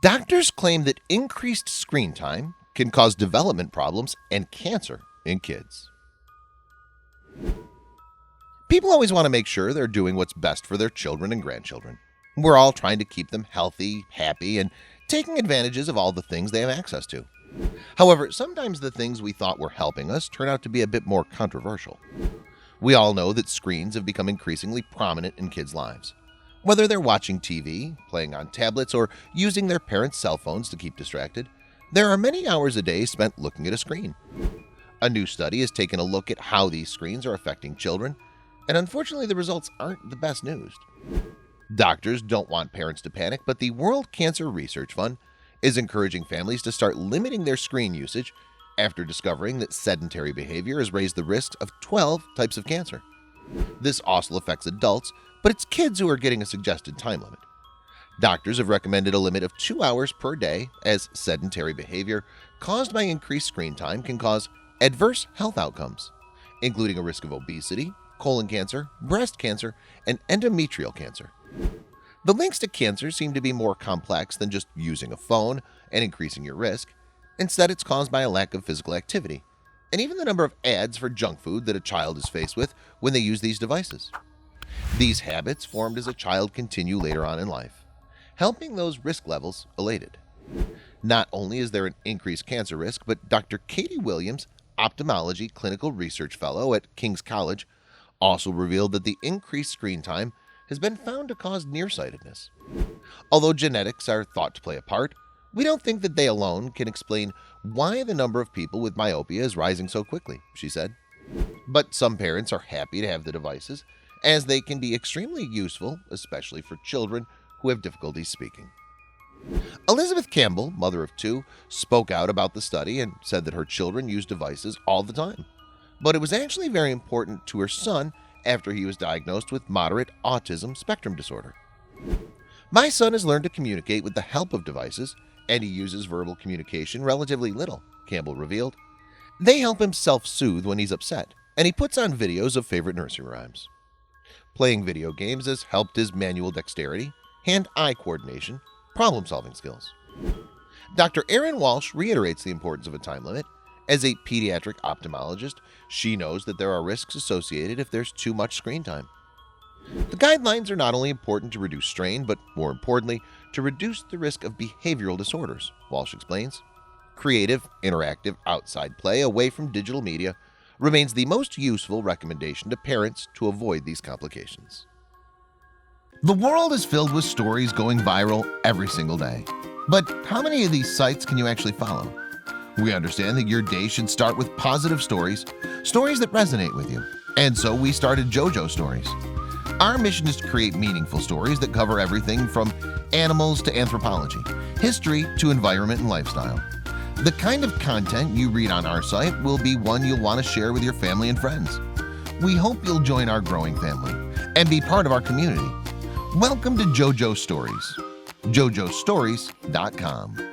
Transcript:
Doctors claim that increased screen time can cause development problems and cancer in kids. People always want to make sure they're doing what's best for their children and grandchildren. We're all trying to keep them healthy, happy, and taking advantages of all the things they have access to. However, sometimes the things we thought were helping us turn out to be a bit more controversial. We all know that screens have become increasingly prominent in kids' lives. Whether they're watching TV, playing on tablets, or using their parents' cell phones to keep distracted, there are many hours a day spent looking at a screen. A new study has taken a look at how these screens are affecting children, and unfortunately the results aren't the best news. Doctors don't want parents to panic, but the World Cancer Research Fund is encouraging families to start limiting their screen usage after discovering that sedentary behavior has raised the risk of 12 types of cancer. This also affects adults, but it's kids who are getting a suggested time limit. Doctors have recommended a limit of 2 hours per day, as sedentary behavior caused by increased screen time can cause adverse health outcomes, including a risk of obesity, colon cancer, breast cancer, and endometrial cancer. The links to cancer seem to be more complex than just using a phone and increasing your risk. Instead, it's caused by a lack of physical activity, and even the number of ads for junk food that a child is faced with when they use these devices. These habits formed as a child continue later on in life, helping those risk levels elated. Not only is there an increased cancer risk, but Dr. Katie Williams, ophthalmology clinical research fellow at King's College, also revealed that the increased screen time has been found to cause nearsightedness. Although genetics are thought to play a part, we don't think that they alone can explain why the number of people with myopia is rising so quickly, she said. But some parents are happy to have the devices, as they can be extremely useful, especially for children who have difficulty speaking. Elizabeth Campbell, mother of 2, spoke out about the study and said that her children use devices all the time. But it was actually very important to her son after he was diagnosed with moderate autism spectrum disorder. My son has learned to communicate with the help of devices, and he uses verbal communication relatively little, Campbell revealed. They help him self-soothe when he's upset, and he puts on videos of favorite nursery rhymes. Playing video games has helped his manual dexterity, hand-eye coordination, problem-solving skills. Dr. Erin Walsh reiterates the importance of a time limit. As a pediatric ophthalmologist, she knows that there are risks associated if there's too much screen time. The guidelines are not only important to reduce strain, but more importantly, to reduce the risk of behavioral disorders, Walsh explains. Creative, interactive, outside play away from digital media remains the most useful recommendation to parents to avoid these complications. The world is filled with stories going viral every single day. But how many of these sites can you actually follow? We understand that your day should start with positive stories, stories that resonate with you. And so we started JoJo Stories. Our mission is to create meaningful stories that cover everything from animals to anthropology, history to environment and lifestyle. The kind of content you read on our site will be one you'll want to share with your family and friends. We hope you'll join our growing family and be part of our community. Welcome to JoJo Stories. JoJoStories.com.